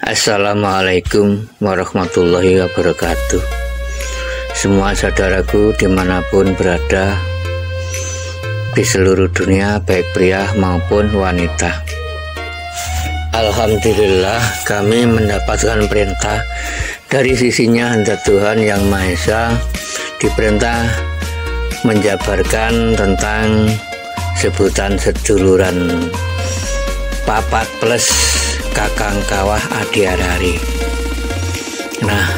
Assalamualaikum warahmatullahi wabarakatuh. Semua saudaraku dimanapun berada di seluruh dunia, baik pria maupun wanita, alhamdulillah kami mendapatkan perintah dari sisinya Zat Tuhan Yang Maha Esa, diperintah menjabarkan tentang sebutan seduluran papat plus kakang kawah adi hari. Nah,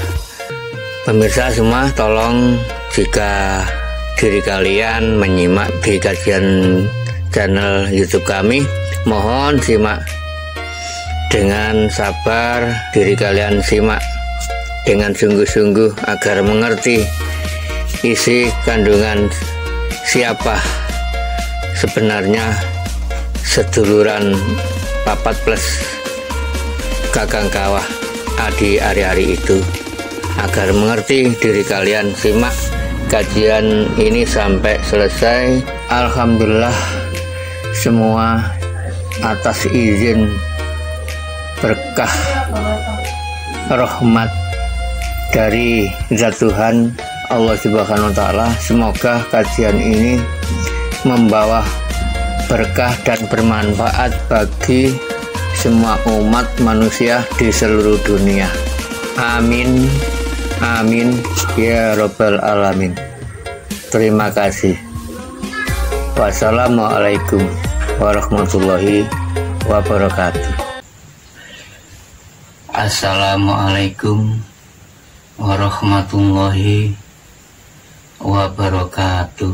pemirsa semua, tolong jika diri kalian menyimak di kajian channel YouTube kami, mohon simak dengan sabar, diri kalian simak dengan sungguh-sungguh agar mengerti isi kandungan siapa sebenarnya seduluran papat plus kakang kawah adi hari itu. Agar mengerti diri kalian, simak kajian ini sampai selesai. Alhamdulillah semua atas izin berkah rahmat dari Zat Tuhan Allah Subhanahu wa Ta'ala. Semoga kajian ini membawa berkah dan bermanfaat bagi semua umat manusia di seluruh dunia. Amin, amin ya Rabbal Alamin. Terima kasih. Wassalamualaikum warahmatullahi wabarakatuh. Assalamualaikum warahmatullahi wabarakatuh.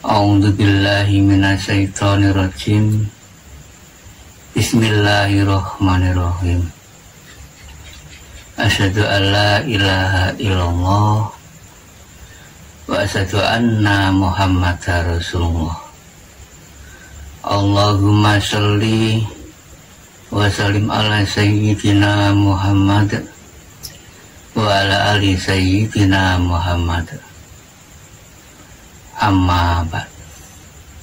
A'udzu billahi minasyaitonir rajim. Bismillahirrahmanirrahim. Asyhadu an la ilaha illallah wa asyhadu anna Muhammadar Rasulullah. Allahumma sholli wa sallim ala sayyidina Muhammad wa ala ali sayyidina Muhammad. Amma ba'd.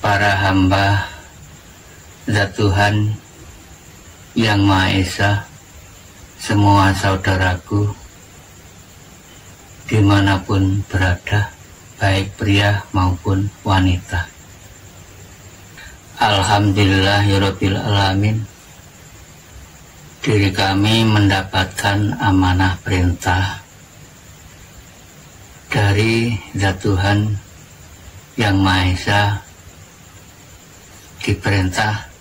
Para hamba Zat Tuhan Yang Maha Esa, semua saudaraku dimanapun berada, baik pria maupun wanita, alhamdulillahirabbil alamin, diri kami mendapatkan amanah perintah dari Zat Tuhan Yang Maha Esa, diperintah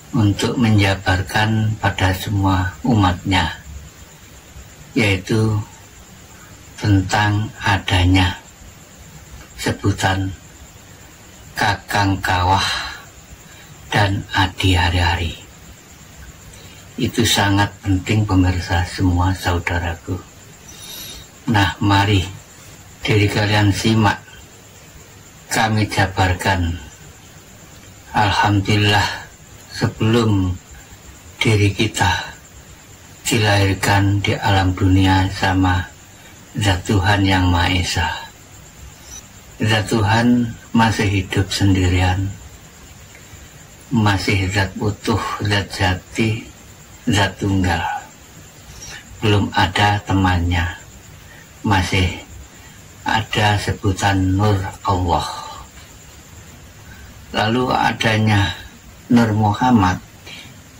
untuk menjabarkan pada semua umatnya, yaitu tentang adanya sebutan kakang kawah dan adi hari. Itu sangat penting pemirsa semua saudaraku. Nah, mari diri kalian simak, kami jabarkan. Alhamdulillah, sebelum diri kita dilahirkan di alam dunia sama Zat Tuhan Yang Maha Esa, Zat Tuhan masih hidup sendirian, masih zat utuh, zat jati, zat tunggal, belum ada temannya, masih ada sebutan Nur Allah. Lalu adanya Nur Muhammad,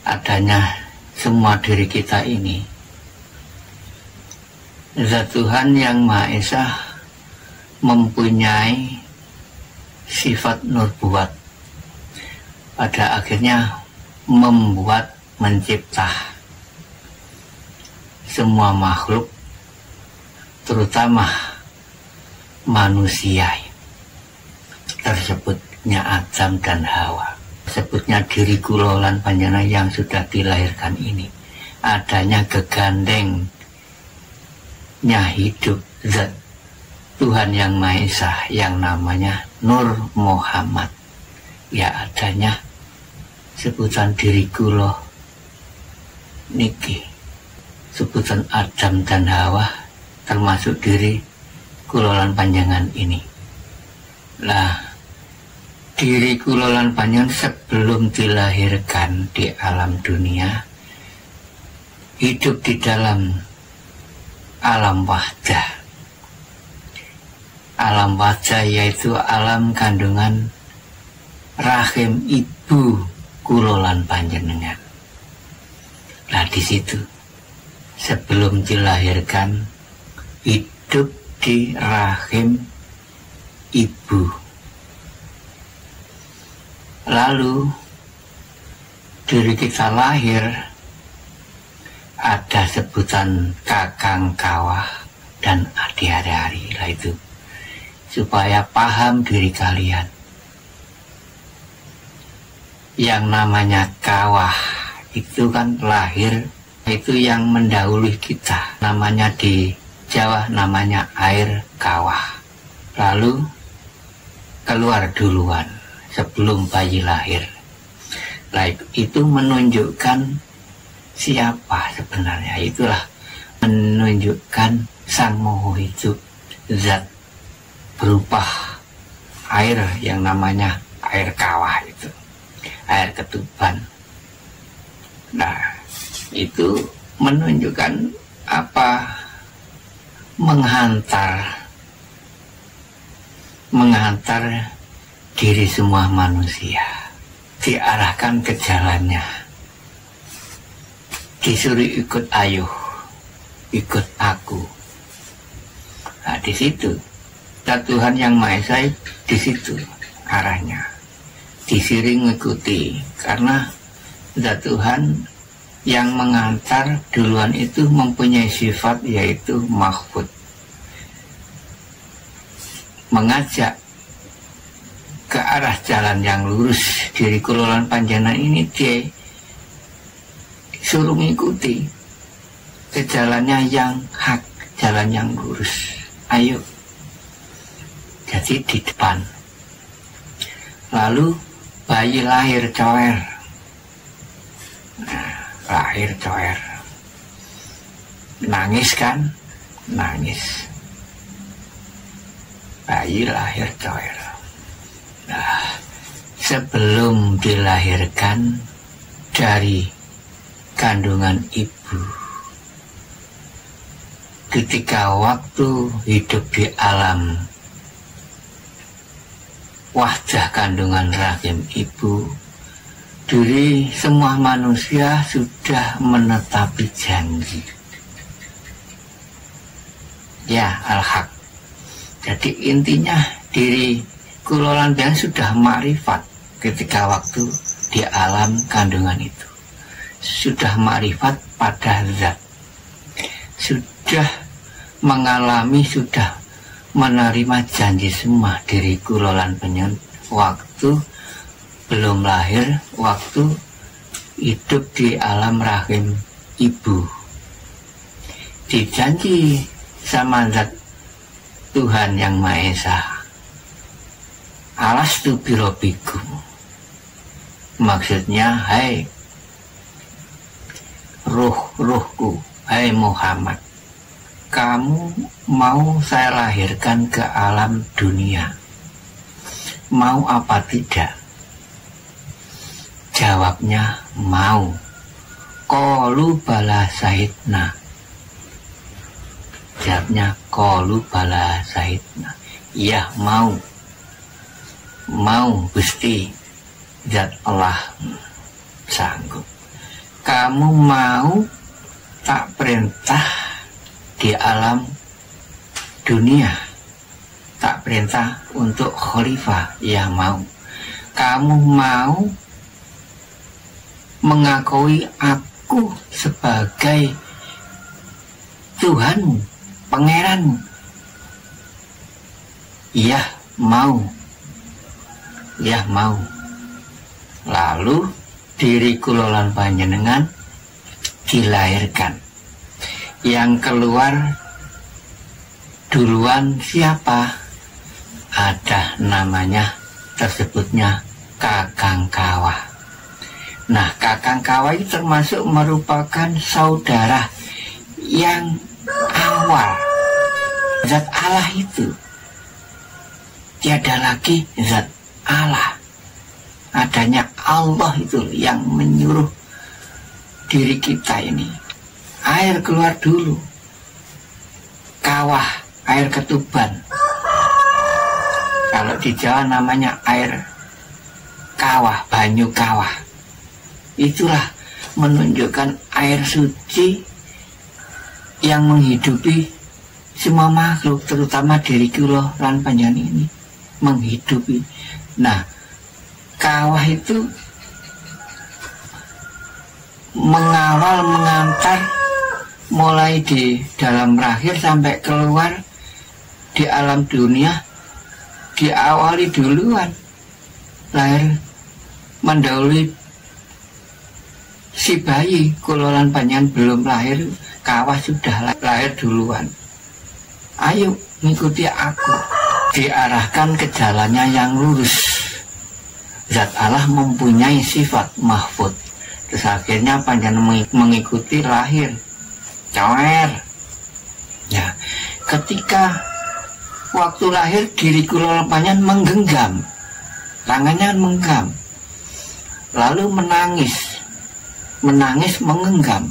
adanya semua diri kita ini, Zat Tuhan Yang Maha Esa mempunyai sifat nubuat, pada akhirnya membuat, mencipta semua makhluk, terutama manusia, tersebutnya Adam dan Hawa. Sebutnya diri kulolan panjana yang sudah dilahirkan ini, adanya gegandengnya hidup Zat Tuhan Yang Maha Esa yang namanya Nur Muhammad, ya adanya sebutan diri kulo niki, sebutan Adam dan Hawa, termasuk diri kulolan panjangan ini. Lah, diri kula lan panjenengan sebelum dilahirkan di alam dunia hidup di dalam alam wahdah. Alam wahdah yaitu alam kandungan rahim ibu kula lan panjenengan. Nah di situ sebelum dilahirkan hidup di rahim ibu. Lalu diri kita lahir ada sebutan kakang kawah dan adi hari-hari. Lah itu supaya paham diri kalian. Yang namanya kawah itu kan lahir, itu yang mendahului kita. Namanya di Jawa namanya air kawah. Lalu keluar duluan sebelum bayi lahir. Nah, itu menunjukkan siapa sebenarnya. Itulah menunjukkan Sang Maha Hidup, zat berupa air yang namanya air kawah itu, air ketuban. Nah, itu menunjukkan apa? Menghantar diri semua manusia, diarahkan ke jalannya, disuruh ikut ayo, ikut aku. Nah, di situ Tuhan yang Maha Esa, di situ arahnya, disuruh mengikuti, karena Tuhan yang mengantar duluan itu mempunyai sifat yaitu mahfud, mengajak ke arah jalan yang lurus. Diri kula lan panjenengan ini dia suruh mengikuti ke jalannya yang hak, jalan yang lurus. Ayo, jadi di depan. Lalu bayi lahir coer. Nah, lahir coer, nangis kan, nangis. Bayi lahir coer. Nah, sebelum dilahirkan dari kandungan ibu, ketika waktu hidup di alam wahdah kandungan rahim ibu, diri semua manusia sudah menetapi janji. Ya, al-haq. Jadi intinya diri kula lan panjenengan sudah makrifat ketika waktu di alam kandungan itu. Sudah makrifat pada zat. Sudah mengalami, sudah menerima janji semua diri kula lan panjenengan waktu belum lahir, waktu hidup di alam rahim ibu. Dijanji sama zat Tuhan yang Maha Esa, alastu birabbikum. Maksudnya, hai ruh-ruhku, hai Muhammad, kamu mau saya lahirkan ke alam dunia, mau apa tidak? Jawabnya mau. Qalu bala sahidna. Jawabnya qalu bala sahidna. Ya, mau. Mau Gusti, zat Allah sanggup. Kamu mau tak perintah di alam dunia, tak perintah untuk khalifah? Ya, mau. Kamu mau mengakui aku sebagai Tuhanmu, pangeranmu? Ya, mau. Ya, mau. Lalu diri kula lan panjenengan dilahirkan. Yang keluar duluan siapa? Ada namanya, tersebutnya kakang kawah. Nah, kakang kawah itu termasuk merupakan saudara yang awal zat Allah itu. Tiada lagi zat Allah. adanya Allah itu yang menyuruh diri kita ini. Air keluar dulu, kawah, air ketuban. Kalau di Jawa namanya air kawah, banyu kawah. Itulah menunjukkan air suci yang menghidupi semua makhluk, terutama diri kula lan panjenengan ini menghidupi. Nah, kawah itu mengawal, mengantar mulai di dalam rahim sampai keluar di alam dunia, diawali duluan. Lahir mendahului si bayi, kula lan panjenengan belum lahir, kawah sudah lahir duluan. Ayo ngikuti aku, diarahkan ke jalannya yang lurus. Zat Allah mempunyai sifat mahfud. Terus akhirnya panjenengan mengikuti lahir, cower. Ya, ketika waktu lahir diri kula panjenengan menggenggam, tangannya menggenggam, lalu menangis menggenggam.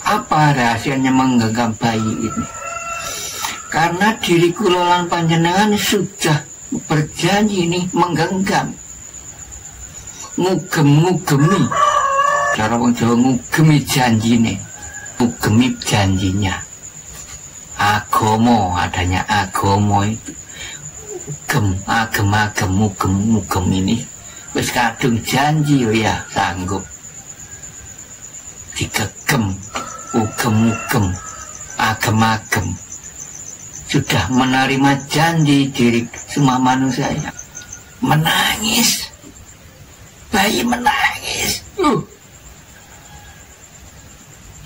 Apa rahasianya menggenggam bayi ini? Karena diri kula lan panjenengan sudah berjanji ini menggenggam, ngugemi. Cara wong Jawa ngugemi janjine, ngugemi janjinya. Agama, adanya agama itu mugem ini wis kadung janji ya sanggup digegem, ugem agem sudah menerima janji diri semua manusia ya. Menangis, bayi menangis,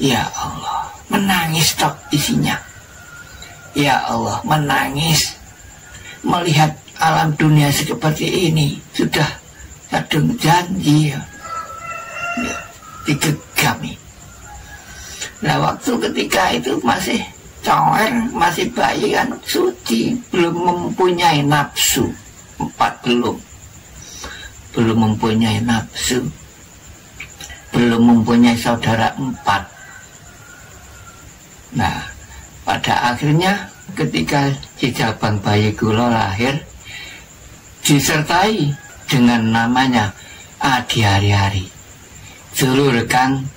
ya Allah, menangis tok isinya. Ya Allah, menangis melihat alam dunia seperti ini, sudah kadung janji ya, digegami. Nah, waktu ketika itu masih cower, masih bayi kan, suci, belum mempunyai nafsu, belum mempunyai nafsu, belum mempunyai saudara 4. Nah, pada akhirnya ketika jabang bayi kula lahir, disertai dengan namanya Adi Hari-hari, dulur kang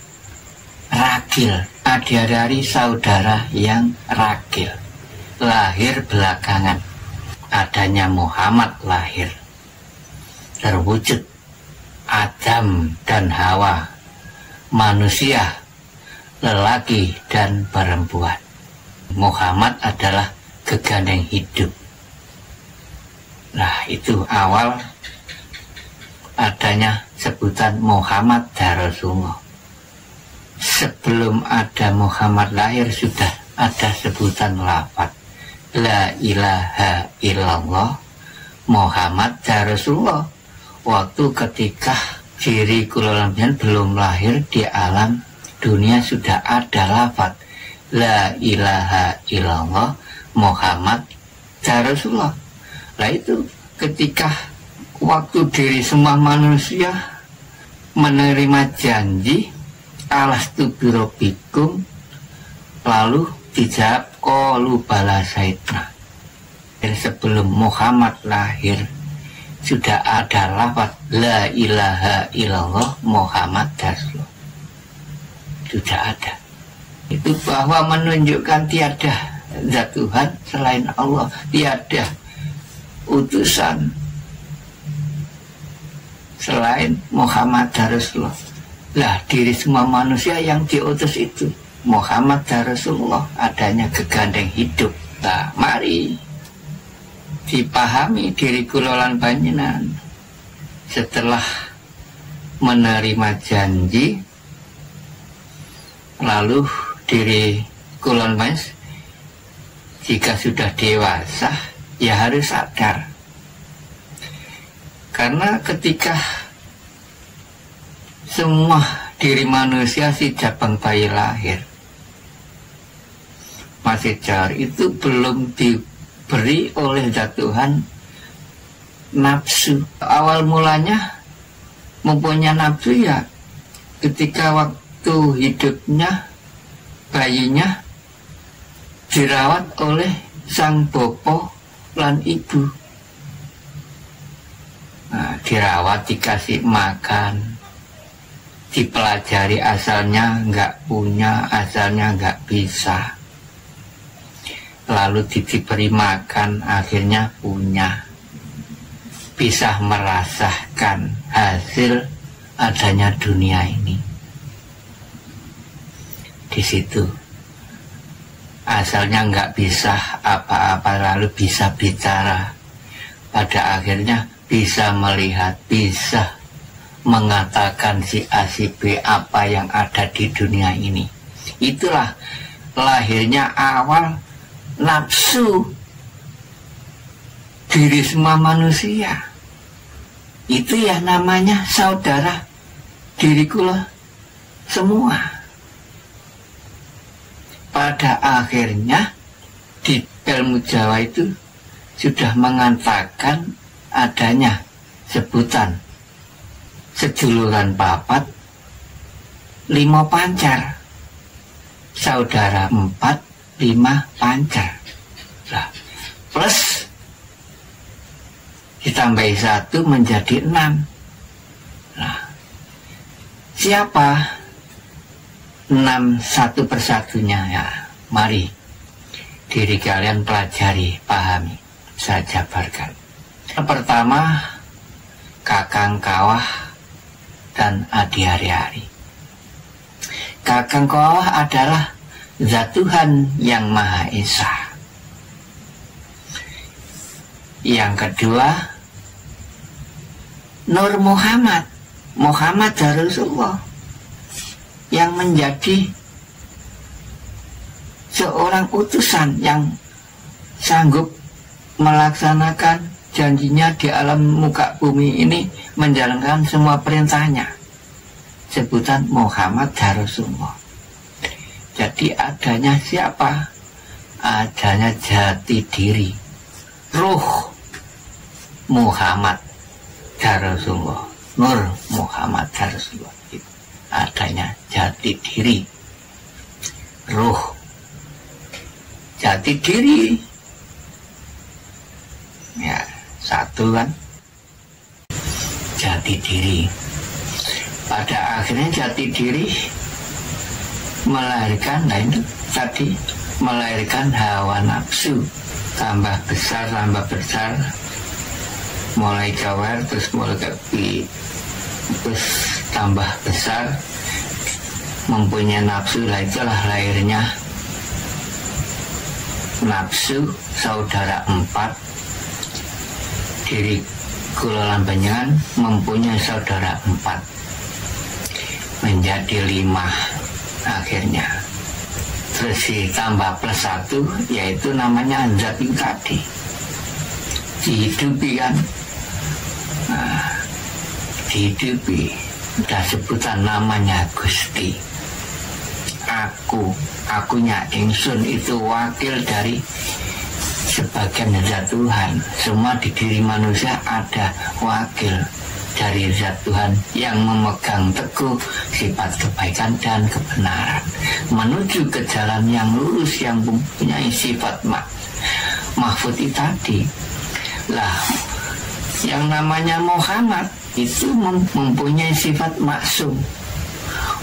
ragil. Adi Hari-hari saudara yang ragil, lahir belakangan. Adanya Muhammad lahir, terwujud Adam dan Hawa, manusia, lelaki dan perempuan. Muhammad adalah gegandeng hidup. Nah, itu awal adanya sebutan Muhammad Rasulullah. Sebelum ada Muhammad lahir sudah ada sebutan lafaz La ilaha illallah Muhammad Rasulullah. Waktu ketika diri kula belum lahir di alam dunia sudah ada lafaz La ilaha illallah Muhammad Rasulullah. Nah, itu ketika waktu diri semua manusia menerima janji alastu birabbikum, lalu dijawab qalu bala sayyidna. Sebelum Muhammad lahir sudah ada lafaz La ilaha illallah Muhammad Rasulullah, sudah ada. Itu bahwa menunjukkan tiada zat Tuhan selain Allah, tiada utusan selain Muhammad Rasulullah. Lah, diri semua manusia yang diutus itu Muhammad Rasulullah, adanya gegandeng hidup. Nah, mari dipahami diri kula lan panjenengan setelah menerima janji, lalu diri kula lan panjenengan jika sudah dewasa ya harus sadar, karena ketika semua diri manusia si jabang bayi lahir masih cair, itu belum diberi oleh zat Tuhan nafsu. Awal mulanya mempunyai nafsu ya ketika waktu hidupnya bayinya dirawat oleh sang bopo lan ibu. Nah, dirawat, dikasih makan, dipelajari asalnya nggak punya, asalnya nggak bisa, lalu diberi makan, akhirnya punya, bisa merasakan hasil adanya dunia ini. Di situ asalnya nggak bisa apa-apa, lalu bisa bicara, pada akhirnya bisa melihat, bisa mengatakan si A si B apa yang ada di dunia ini. Itulah lahirnya awal nafsu diri semua manusia. Itu ya namanya saudara diriku loh semua. Pada akhirnya di ilmu Jawa itu sudah mengatakan adanya sebutan sejuluran papat, 5 pancar, saudara 4, 5 pancar. Nah, plus ditambah 1 menjadi 6. Nah, siapa 6 satu persatunya ya? Mari diri kalian pelajari, pahami, saya jabarkan. Yang pertama, Kakang Kawah dan Adi Hari-Hari. Kakang Kawah adalah Zat Tuhan yang Maha Esa. Yang kedua, Nur Muhammad, Muhammad Rasulullah, yang menjadi seorang utusan yang sanggup melaksanakan janjinya di alam muka bumi ini, menjalankan semua perintahnya. Sebutan Muhammad Rasulullah. Jadi adanya siapa? Adanya jati diri, ruh Muhammad Rasulullah, Nur Muhammad Rasulullah. Adanya jati diri, ruh, jati diri, ya satu kan, jati diri. Pada akhirnya jati diri melahirkan, nah itu tadi, melahirkan hawa nafsu, tambah besar, mulai cawer, terus mulai kepi, terus tambah besar, mempunyai nafsu. Lah itulah lahirnya nafsu saudara 4. Diri kula lan panjenengan mempunyai saudara 4, menjadi 5 akhirnya. Terus ditambah plus 1, yaitu namanya zat itu tadi, dihidupi kan. Nah, dihidupi, udah sebutan namanya Gusti. Akunya ingsun itu wakil dari sebagian zat Tuhan. Semua di diri manusia ada wakil dari zat Tuhan yang memegang teguh sifat kebaikan dan kebenaran, menuju ke jalan yang lurus yang mempunyai sifat mahfud tadi. Lah, yang namanya Muhammad itu mempunyai sifat maksum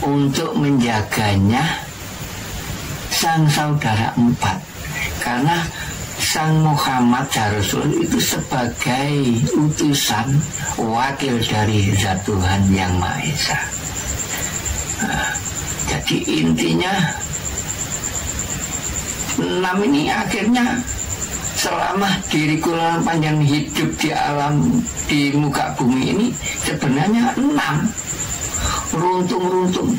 untuk menjaganya sang saudara 4, karena sang Muhammad Rasul itu sebagai utusan wakil dari zat Tuhan yang Maha Esa. Nah, jadi intinya 6 ini akhirnya selama diri kula panjang hidup di alam, di muka bumi ini, sebenarnya 6 runtung-runtung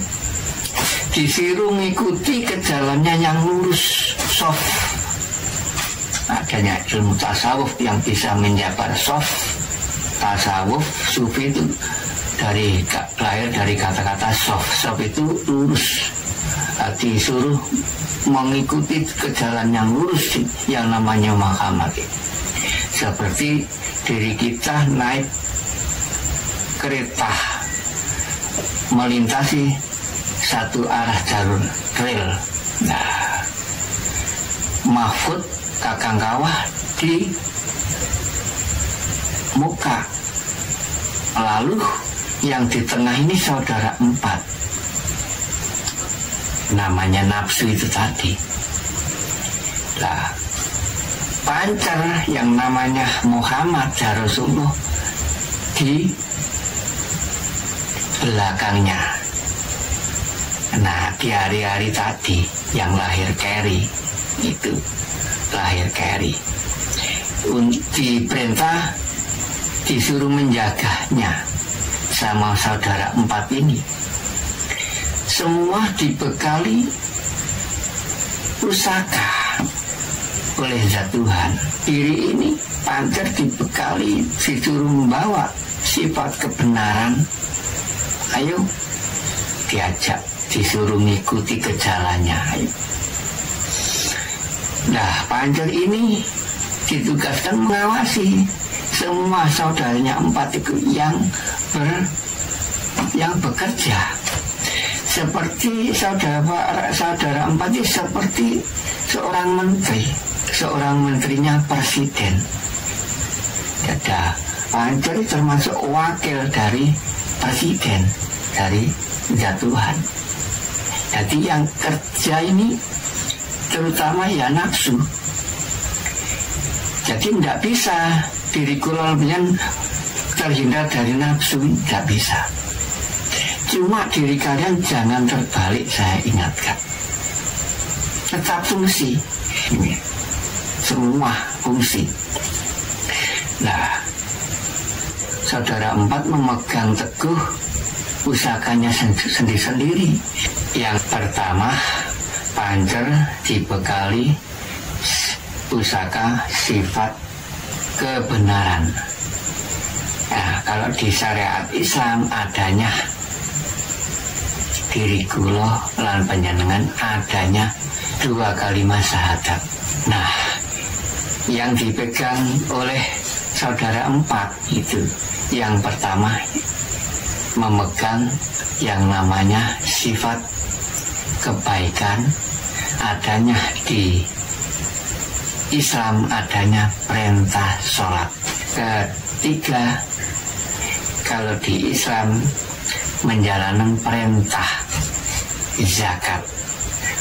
disuruh mengikuti ke jalannya yang lurus, soft. Adanya ilmu tasawuf yang bisa menjabar soft. Tasawuf sufi itu lahir dari kata-kata soft. Soft itu lurus. Disuruh mengikuti ke jalan yang lurus yang namanya Muhammad. Seperti diri kita naik kereta melintasi satu arah jalur rel. Nah, Mahfud Kakang Kawah di muka, lalu yang di tengah ini saudara empat, namanya nafsu itu tadi. Nah, Pancer yang namanya Muhammad ya Rasulullah di belakangnya. Nah, di hari-hari tadi yang lahir Keri itu, lahir Keri, diperintah disuruh menjaganya sama saudara empat ini. Semua dibekali pusaka oleh zat Tuhan. Diri ini Pancer dibekali, disuruh membawa sifat kebenaran. Ayo, diajak, disuruh mengikuti ke jalannya. Ayo. Nah, Pancer ini ditugaskan mengawasi semua saudaranya empat itu yang bekerja. Seperti saudara empat itu seperti seorang menteri, seorang menterinya presiden. Ada Pancer termasuk wakil dari presiden, dari zat Tuhan. Jadi yang kerja ini terutama ya nafsu. Jadi tidak bisa diri kulonnya terhindar dari nafsu, tidak bisa. Cuma diri kalian jangan terbalik, saya ingatkan. Tetap fungsi, ini semua fungsi. Nah, saudara empat memegang teguh pusakanya sendiri-sendiri. Yang pertama, Pancer dibekali pusaka sifat kebenaran. Nah, kalau di syariat Islam adanya diri kula lan panjenengan adanya 2 kalimat syahadat. Nah, yang dipegang oleh saudara empat itu, yang pertama memegang yang namanya sifat kebaikan, adanya di Islam adanya perintah sholat. Ketiga, kalau di Islam menjalankan perintah zakat,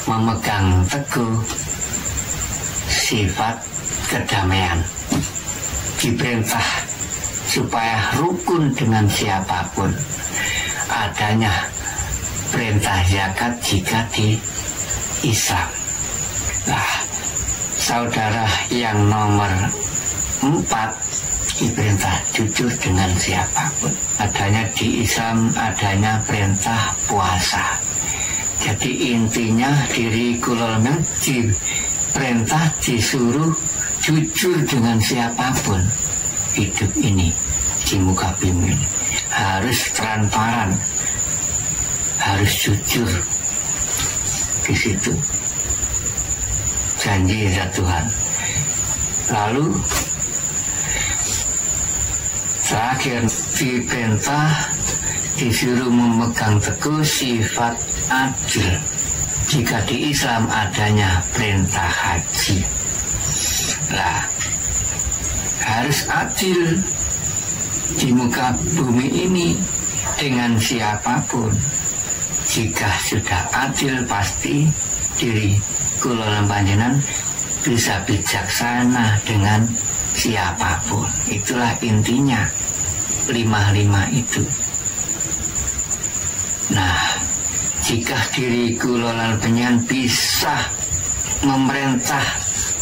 memegang teguh sifat kedamaian, diperintah supaya rukun dengan siapapun, adanya perintah zakat jika di Islam. Nah, saudara yang nomor 4 diperintah jujur dengan siapapun. Adanya di Islam adanya perintah puasa. Jadi intinya diri kulolmen diperintah disuruh jujur dengan siapapun. Hidup ini di muka bumi ini harus transparan, harus jujur. Di situ janji zat Tuhan. Lalu terakhir diperintah disuruh memegang teguh sifat adil. Jika di Islam adanya perintah haji, lah harus adil di muka bumi ini dengan siapapun. Jika sudah adil, pasti diri kula panjenengan bisa bijaksana dengan siapapun. Itulah intinya 5 itu. Nah, jika diri kula panjenengan bisa memerintah,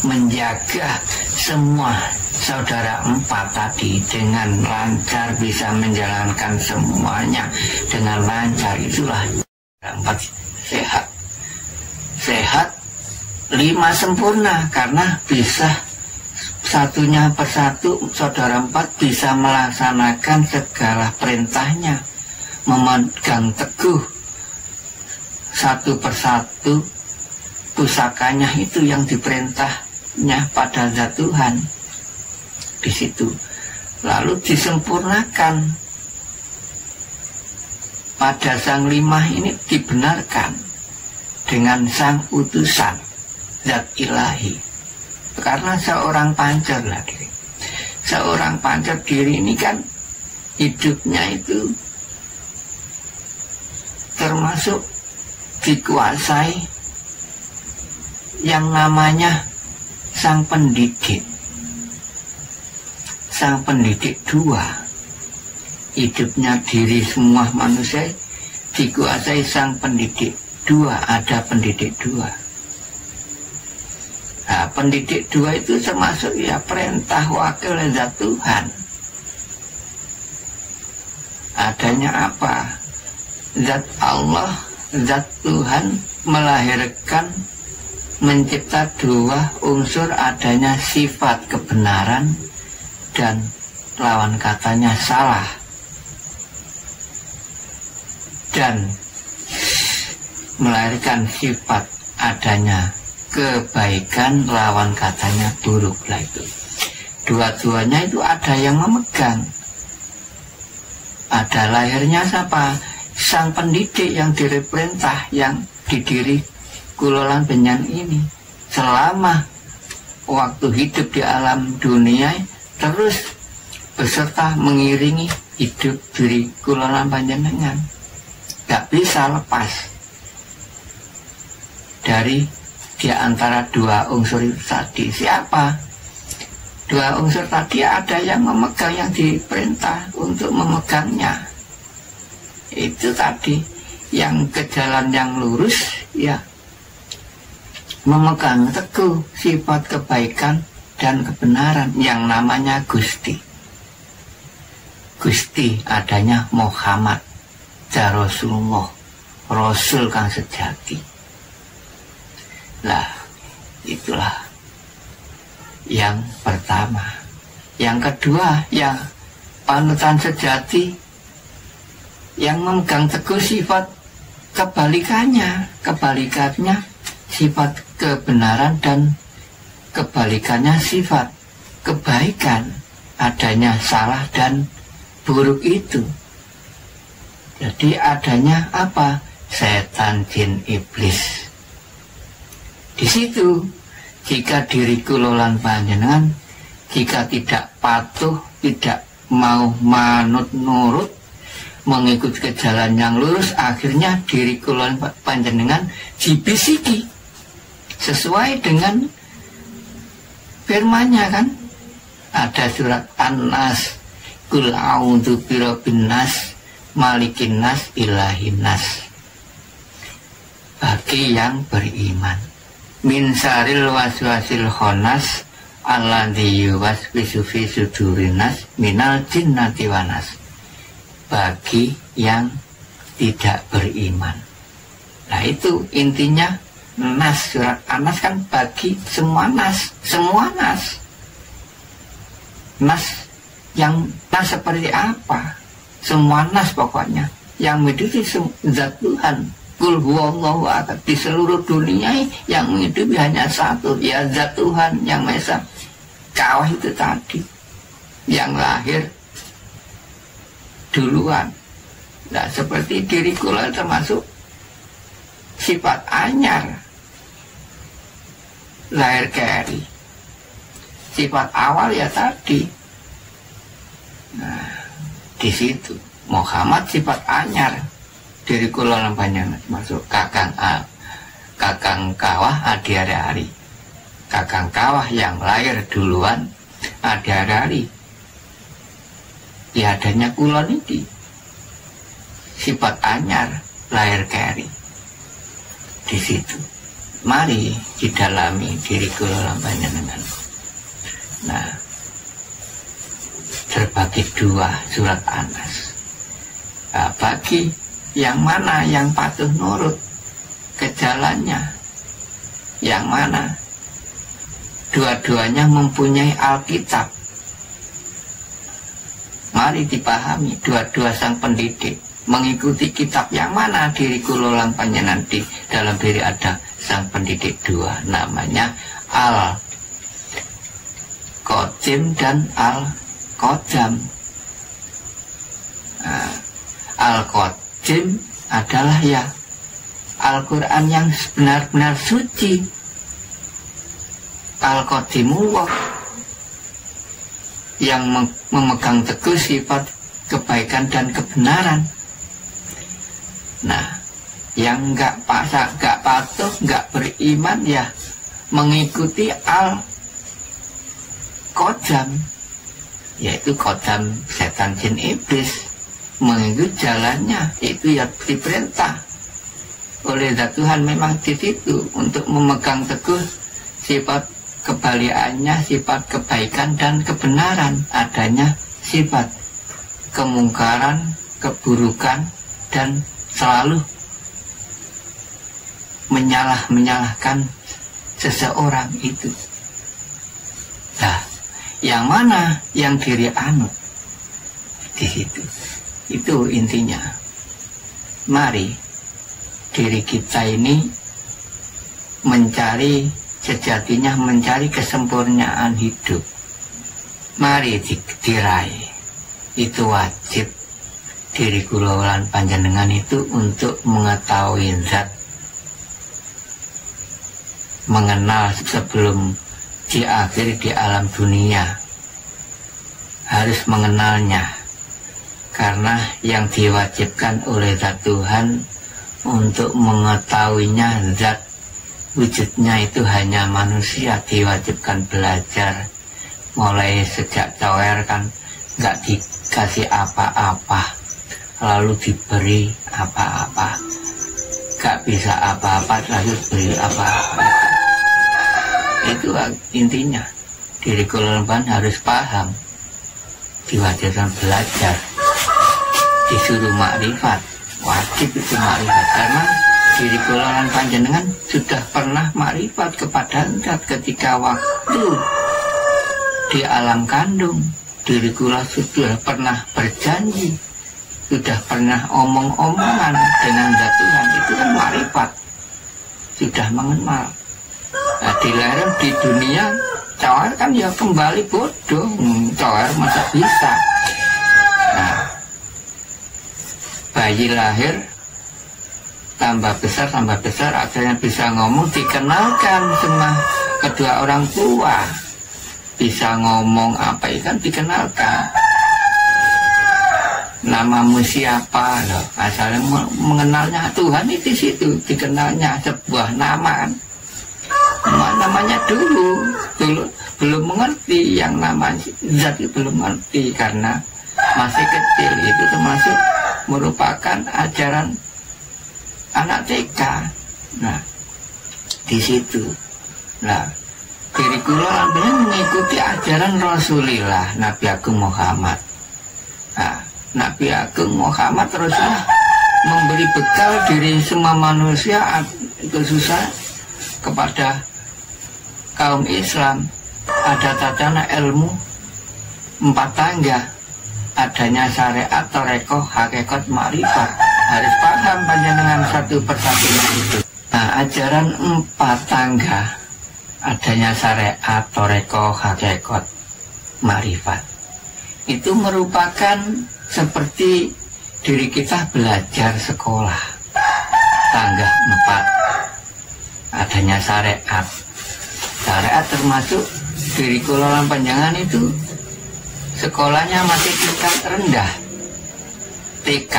menjaga semua saudara 4 tadi dengan lancar, bisa menjalankan semuanya dengan lancar, itulah 4 sehat. Sehat 5 sempurna, karena bisa satunya persatu saudara 4 bisa melaksanakan segala perintahnya, memegang teguh satu persatu pusakanya itu yang diperintahnya pada zat Tuhan. Di situ lalu disempurnakan pada sang limah ini dibenarkan dengan sang utusan zat ilahi. Karena seorang pancer lah diri. Seorang pancer diri ini kan hidupnya itu termasuk dikuasai yang namanya sang pendidik. Sang pendidik dua. Hidupnya diri semua manusia dikuasai sang pendidik dua. Ada pendidik dua. Nah, pendidik dua itu termasuk ya perintah wakil zat Tuhan. Adanya apa? Zat Allah, zat Tuhan melahirkan, mencipta dua unsur, adanya sifat kebenaran dan lawan katanya salah. Dan melahirkan sifat adanya kebaikan, lawan katanya buruk lah itu. Dua-duanya itu ada yang memegang. Ada lahirnya siapa? Sang pendidik yang diperintah, yang didiri kulolan benyan ini. Selama waktu hidup di alam dunia, terus beserta mengiringi hidup diri kulolan panjenengan. Gak bisa lepas dari di antara dua unsur itu tadi. Siapa? Dua unsur tadi ada yang memegang, yang diperintah untuk memegangnya. Itu tadi yang ke jalan yang lurus, ya memegang teguh sifat kebaikan dan kebenaran yang namanya Gusti. Gusti adanya Muhammad ja Rasulullah, Rasul kang sejati. Lah, itulah yang pertama. Yang kedua, yang panutan sejati, yang memegang teguh sifat kebalikannya. Kebalikannya sifat kebenaran dan kebalikannya sifat kebaikan. Adanya salah dan buruk itu. Jadi adanya apa? Setan, jin, iblis. Di situ, jika diri kulolan panjenengan, jika tidak patuh, tidak mau manut nurut, mengikuti ke jalan yang lurus, akhirnya diri kulolan panjenengan dibisiki sesuai dengan firman-Nya kan. Ada surat An-Nas, Qul a'udzu birabbin nas, malikin nas, ilahin nas. Bagi yang beriman, min saril waswasil khonas alladzi yuwaswisu fi sudurinas minal jinnati wanas. Bagi yang tidak beriman. Nah itu intinya nas, surat An-Nas kan bagi semua nas. Semua nas. Nas yang nas seperti apa? Semua nas pokoknya yang menghidupi zat Tuhan. Qul huwallahu ahad. Di seluruh dunia yang menghidupi hanya satu, ya zat Tuhan yang Maha Esa. Kawah itu tadi yang lahir duluan. Nah seperti diri kula termasuk sifat anyar, lahir keri. Sifat awal ya tadi. Nah di situ Muhammad sifat anyar. Diri kula panjenengan masuk kakang kawah adi hari. Kakang kawah yang lahir duluan adi hari. Ya adanya kula niki sifat anyar, lahir keri. Di situ mari didalami diri kula panjenengan. Nah terbagi dua surat An-Nas. Nah, bagi yang mana yang patuh nurut ke jalannya, yang mana dua-duanya mempunyai Alkitab. Mari dipahami, dua-dua sang pendidik mengikuti kitab yang mana diri kulolang panjenengan. Di dalam diri ada sang pendidik dua, namanya Al-Qadim dan Al-Qadam. Nah, Jim adalah ya Al-Quran yang benar-benar suci, Al-Qadimullah, yang memegang teguh sifat kebaikan dan kebenaran. Nah, yang nggak patuh, nggak beriman ya mengikuti Al-Qadam, yaitu Qadam setan jin iblis, mengikuti jalannya. Itu ya diperintah oleh zat Tuhan memang di situ untuk memegang teguh sifat kebaliannya, sifat kebaikan dan kebenaran, adanya sifat kemungkaran, keburukan, dan selalu menyalahkan seseorang itu. Nah, yang mana yang diri anut di situ? Itu intinya. Mari diri kita ini mencari sejatinya, mencari kesempurnaan hidup. Mari diraih. Itu wajib diri kula lan panjenengan itu untuk mengetahui zat, mengenal sebelum diakhiri di alam dunia. Harus mengenalnya, karena yang diwajibkan oleh zat Tuhan untuk mengetahuinya, zat wujudnya itu hanya manusia, diwajibkan belajar. Mulai sejak cawer kan nggak dikasih apa-apa, lalu diberi apa-apa, nggak bisa apa-apa lalu beri apa-apa. Itu intinya. Diri korban harus paham, diwajibkan belajar, disuruh makrifat, wajib itu makrifat, karena diri golongan panjenengan sudah pernah makrifat kepada zat ketika waktu di alam kandung. Diri kula sudah pernah berjanji, sudah pernah omong-omongan dengan zat Tuhan, itu kan makrifat, sudah mengenal. Nah, dilahirkan di dunia cawer kan ya kembali bodoh, cawer masa bisa. Nah, bayi lahir tambah besar, akhirnya bisa ngomong, dikenalkan sama kedua orang tua, bisa ngomong apa itu kan dikenalkan. Namamu siapa loh, asalnya mengenalnya Tuhan itu situ, dikenalnya sebuah nama kan. Namanya dulu belum mengerti, yang namanya zat itu belum mengerti karena masih kecil. Itu termasuk merupakan ajaran anak TK. Nah, di situ. Nah, diri kula mengikuti ajaran Rasulullah Nabi Agung Muhammad. Nah, Nabi Agung Muhammad teruslah memberi bekal diri semua manusia khususnya kepada kaum Islam. Ada tadana ilmu 4 tangga, adanya syariat, torekoh, hakikat, makrifat. Harus paham panjenengan satu persatu itu. Nah, ajaran 4 tangga, adanya syariat, torekoh, hakikat, makrifat, itu merupakan seperti diri kita belajar sekolah. Tangga 4, adanya syariat. Syariat termasuk diri kula panjenengan itu sekolahnya masih tingkat rendah, TK.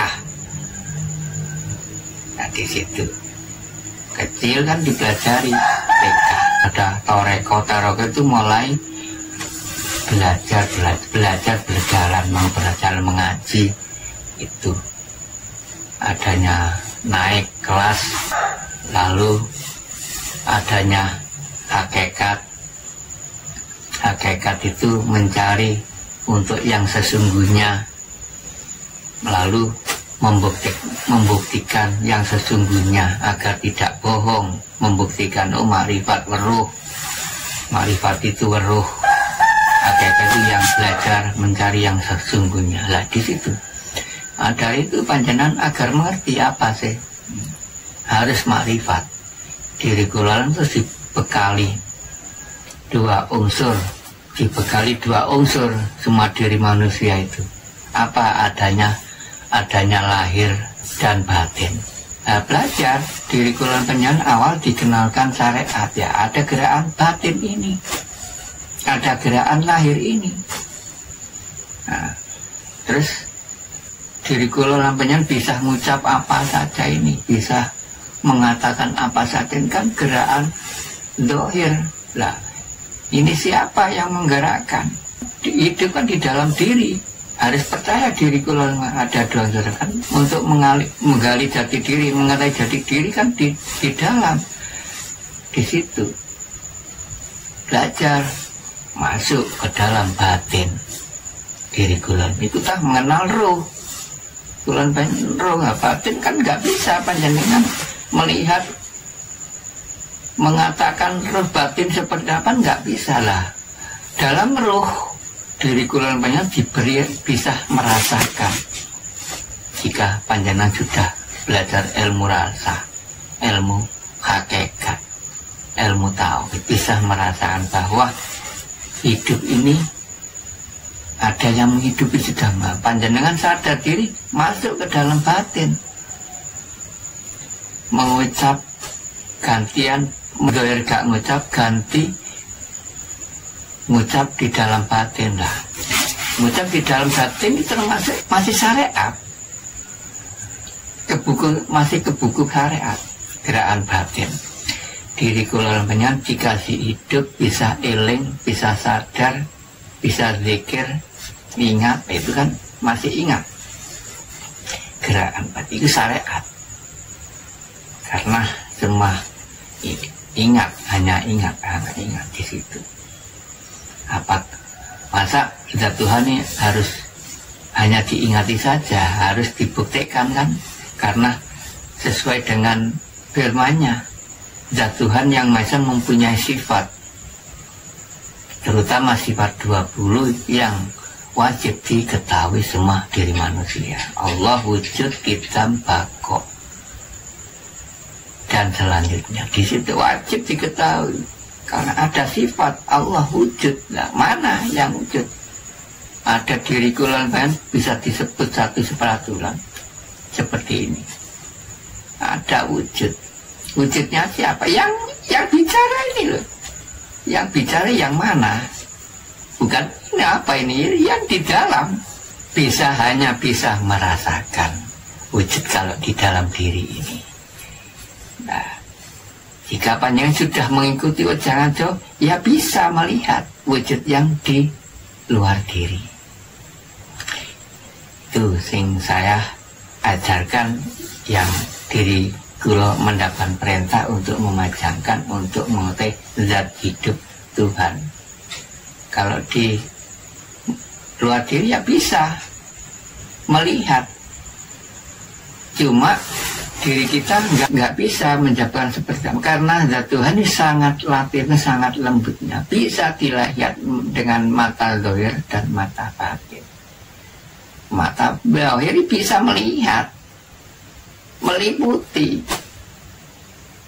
Nah, di situ kecil kan dipelajari TK. Ada toreko itu mulai belajar berjalan, mau berjalan mengaji. Itu adanya naik kelas, lalu adanya hakikat itu mencari untuk yang sesungguhnya, lalu membuktikan yang sesungguhnya agar tidak bohong, membuktikan makrifat weruh, makrifat itu weruh, hakikat itu yang belajar mencari yang sesungguhnya. Lah di situ ada itu panjenengan agar mengerti apa sih harus makrifat. Diri kula terus dibekali 2 unsur, dibekali 2 unsur semua diri manusia itu. Apa adanya lahir dan batin. Nah, belajar diri kulon penyan awal dikenalkan syariat, ya ada gerakan batin ini, ada gerakan lahir ini. Nah, terus diri kulon penyan bisa mengucap apa saja ini, bisa mengatakan apa saja, kan gerakan dohir. Lah, ini siapa yang menggerakkan? Itu kan di dalam diri. Harus percaya diri kulon ada dohir kan, untuk menggali jati diri, mengenai jati diri kan di dalam, di situ. Belajar masuk ke dalam batin diri kulon itu tak mengenal roh. Kulon pengen roh, nggak batin kan nggak bisa panjenengan melihat, mengatakan roh batin seperti apa, nggak bisa lah. Dalam roh diri kulon pengen diberi bisa merasakan. Jika panjenengan sudah belajar ilmu rasa, ilmu hakikat, ilmu tauhid, bisa merasakan bahwa hidup ini ada yang menghidupi sedang. Panjenengan sadar diri masuk ke dalam batin, mengucap gantian, mendoyer gak ngucap, ganti ngucap di dalam batin lah. Ngucap di dalam batin itu termasuk masih syariat, masih ke buku syariat, gerakan batin. Diri kulon penyan dikasih hidup, bisa eling, bisa sadar, bisa zikir, ingat, itu kan masih ingat. Gerakan batin itu syariat, karena semua ingat, hanya ingat di situ. Apa masa zat Tuhan ini harus hanya diingati saja, harus dibuktikan kan? Karena sesuai dengan firman-Nya, zat Tuhan yang Maha Esa mempunyai sifat, terutama sifat 20 yang wajib diketahui semua diri manusia. Allah wujud, kitam, bako, dan selanjutnya. Di situ wajib diketahui. Karena ada sifat Allah wujud. Nah, mana yang wujud? Ada diri kulon penyan bisa disebut 1/1 seperti ini. Ada wujud. Wujudnya siapa? Yang bicara ini loh. Yang bicara yang mana? Bukan ini apa ini? Yang di dalam. Hanya bisa merasakan wujud kalau di dalam diri ini. Nah, jika panjenengan sudah mengikuti wejangan jauh, ya bisa melihat wujud yang di luar diri. Itu sing saya ajarkan, yang diri kula mendapat perintah untuk memajangkan, untuk mengetahui zat hidup Tuhan. Kalau di luar diri ya bisa melihat, cuma diri kita nggak bisa menjawabkan seperti itu, karena zat Tuhan ini sangat latirnya, sangat lembutnya, bisa dilihat dengan mata zahir dan mata batin. Mata zahir bisa melihat, meliputi.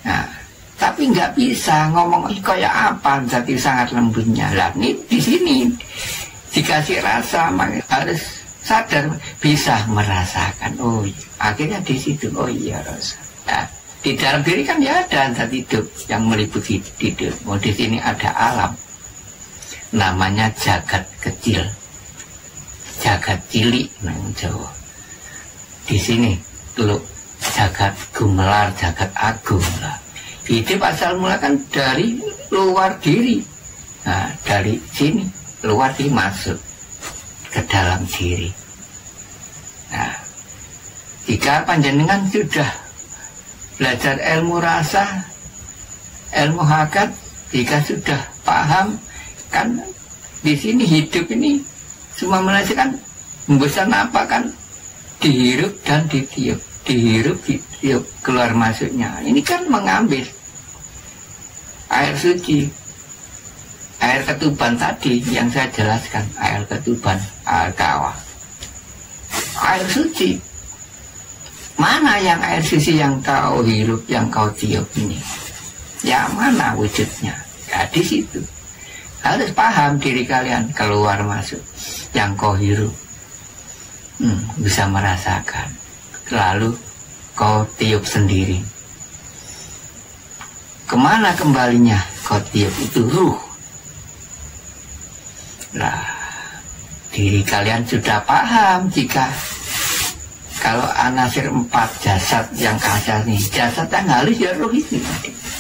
Nah, tapi nggak bisa ngomong kayak apa zat itu sangat lembutnya. Lah ini di sini dikasih rasa, harus sadar, bisa merasakan. Oh iya, akhirnya di situ, oh iya rasa. Nah, di dalam diri kan ya ada zat hidup yang meliputi hidup. Oh, di sini ada alam, namanya jagat kecil, jagat cilik nang Jawa. Di sini dulu jagat gumelar, jagat agung lah. Hidup asal mula kan dari luar diri. Nah, dari sini luar diri masuk ke dalam diri. Nah, jika panjenengan sudah belajar ilmu rasa, ilmu hakikat, jika sudah paham kan di sini hidup ini semua manusia kan hembusan apa kan dihirup dan ditiup, dihirup ditiup, keluar masuknya. Ini kan mengambil air suci, air ketuban tadi yang saya jelaskan, air ketuban, air kawah, air suci. Mana yang air suci yang kau hirup, yang kau tiup ini? Yang mana wujudnya? Ya di situ. Harus paham diri kalian, keluar masuk yang kau hirup. Bisa merasakan. lalu kau tiup sendiri. Kemana kembalinya kau tiup? Itu ruh. Nah, diri kalian sudah paham jika kalau anasir 4 jasad yang kasar nih, jasad yang halus ya ruh itu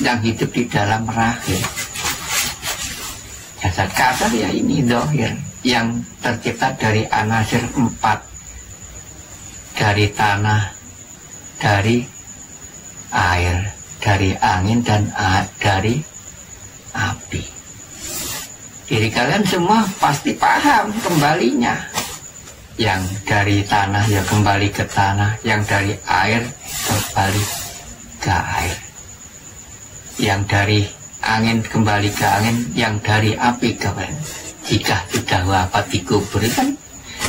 yang hidup di dalam rahim. Jasad kasar ya ini dohir yang tercipta dari anasir 4, dari tanah, dari air, dari angin, dan dari api. Diri kalian semua pasti paham kembalinya. Yang dari tanah ya kembali ke tanah, yang dari air kembali ke air, yang dari angin kembali ke angin, yang dari api kembali. Jika sudah wafat dikubur kan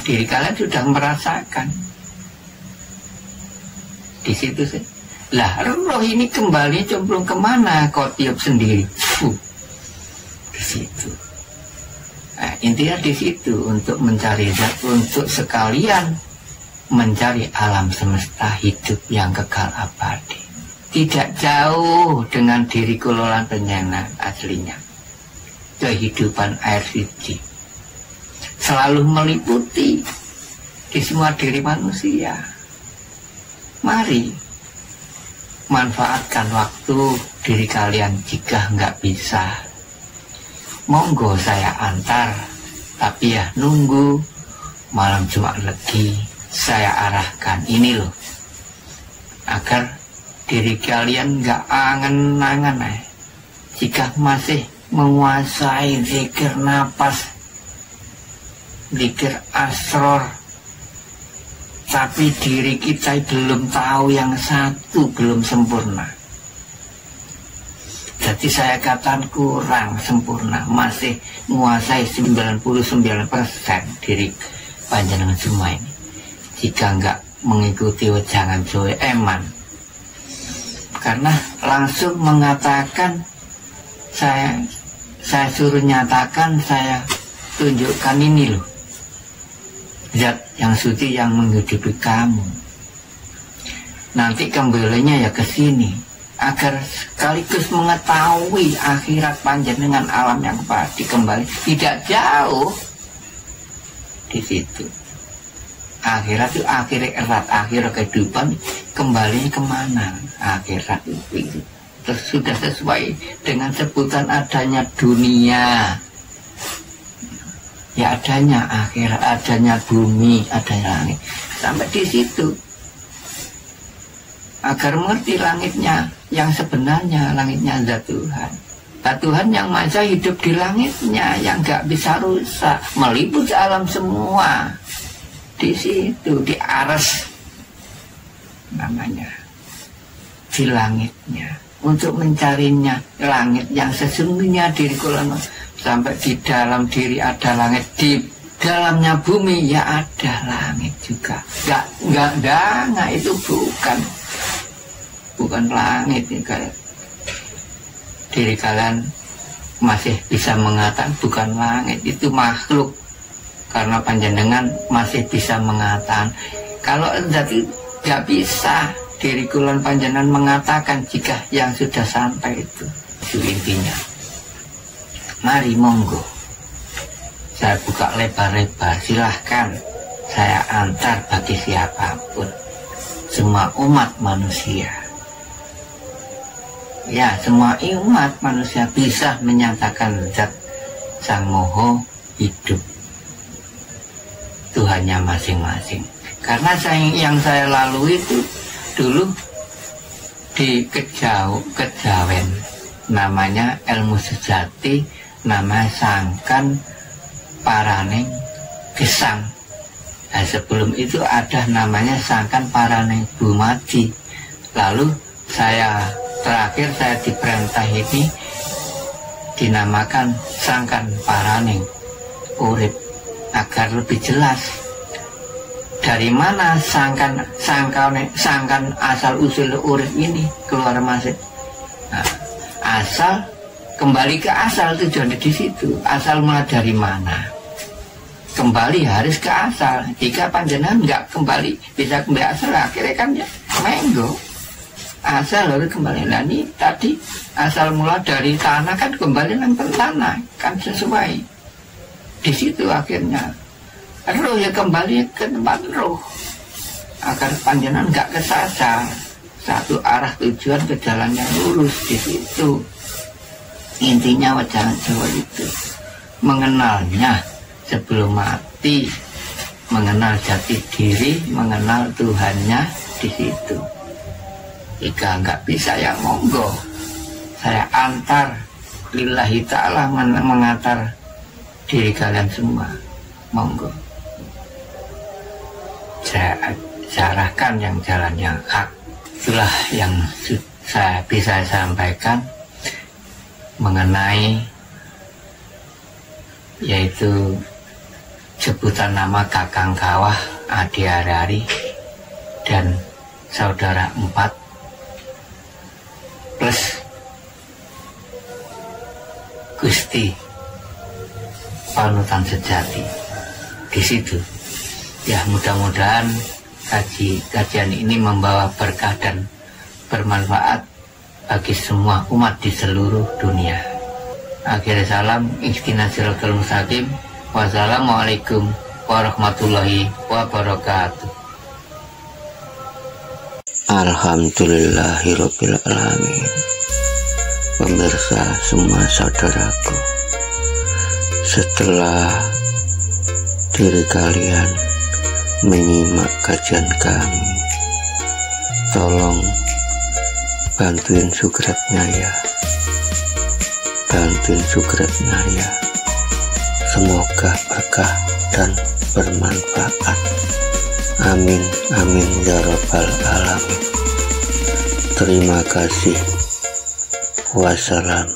diri kalian sudah merasakan di situ sih. Lah roh ini kembali cemplung kemana? Kau tiup sendiri. Di situ. Nah, intinya di situ untuk mencari zat, untuk sekalian mencari alam semesta hidup yang kekal abadi. Tidak jauh dengan diri kelolaan penyenang aslinya. Kehidupan air suci selalu meliputi di semua diri manusia. Mari manfaatkan waktu diri kalian. Jika nggak bisa, monggo saya antar, tapi ya nunggu malam Jumat Legi saya arahkan ini loh, agar diri kalian nggak angen-angen jika masih menguasai zikir napas, zikir asror, tapi diri kita belum tahu yang satu, belum sempurna. Jadi saya katakan kurang sempurna, masih menguasai 99% diri panjenengan semua ini. Jika enggak mengikuti wejangan Joe Eman, karena langsung mengatakan saya suruh nyatakan, saya tunjukkan ini loh, zat yang suci yang menghidupi kamu. Nanti kembalinya ya ke sini, agar sekaligus mengetahui akhirat panjenengan alam yang pasti kembali tidak jauh di situ. Akhirat itu akhirat kehidupan, kembali kemana? Akhirat itu terus sudah sesuai dengan sebutan adanya dunia, ya adanya akhirat, adanya bumi, adanya langit, sampai di situ. Agar mengerti langitnya yang sebenarnya, langitnya zat Tuhan. Zat Tuhan yang maha hidup di langitnya, yang gak bisa rusak, meliputi alam semua. Di situ, di aras namanya, di langitnya. Untuk mencarinya, langit yang sesungguhnya diri kulon, sampai di dalam diri ada langit, di dalamnya bumi ya ada langit juga. Nggak, itu bukan langit nih, kayak diri kalian masih bisa mengatakan bukan langit, itu makhluk. Karena panjenengan masih bisa mengatakan, kalau jadi nggak bisa diri kulon panjenengan mengatakan jika yang sudah sampai itu intinya. Mari monggo, saya buka lebar-lebar, silahkan saya antar bagi siapapun, semua umat manusia. Ya, semua umat manusia bisa menyatakan zat Sang Moho hidup, Tuhannya masing-masing. Karena yang saya lalui itu dulu di Kejawen, namanya ilmu sejati, namanya Sangkan Paraneng Gesang. Nah, sebelum itu ada namanya Sangkan Paraneng Bumadi. Lalu terakhir saya diperintah ini dinamakan Sangkan Paraneng Urip, agar lebih jelas dari mana sangkan asal usul urip ini keluar masuk. Nah, asal, kembali ke asal, tujuan di situ. Asal mulai dari mana? kembali harus ke asal. Jika panjenengan nggak kembali bisa kembali asal, akhirnya kan ya menggo asal harus kembali. Nah ini tadi asal mula dari tanah kan kembali ke tanah kan sesuai di situ. Akhirnya roh ya kembali ke tempat roh agar panjenengan nggak kesasar, satu arah tujuan ke jalan yang lurus. Di situ intinya jalan Jawa itu mengenalnya sebelum mati, mengenal jati diri, mengenal Tuhannya di situ. Jika nggak bisa ya monggo, saya antar lillahi ta'ala, mengantar diri kalian semua, monggo. Saya arahkan yang jalan yang hak. Itulah yang saya bisa sampaikan mengenai yaitu sebutan nama Kakang Kawah, Adi Harari, dan saudara 4 plus Gusti panutan sejati di situ. Ya mudah-mudahan kajian ini membawa berkah dan bermanfaat bagi semua umat di seluruh dunia. Akhir salam, ihdinas siratal mustaqim. Wassalamualaikum warahmatullahi wabarakatuh. Alhamdulillahirabbil alamin. Pemirsa semua saudaraku, setelah diri kalian menyimak kajian kami, tolong bantuin subscribe-nya ya. Bantuin subscribe-nya ya. Semoga berkah dan bermanfaat. Amin, amin ya rabbal alamin. Terima kasih. Wassalam.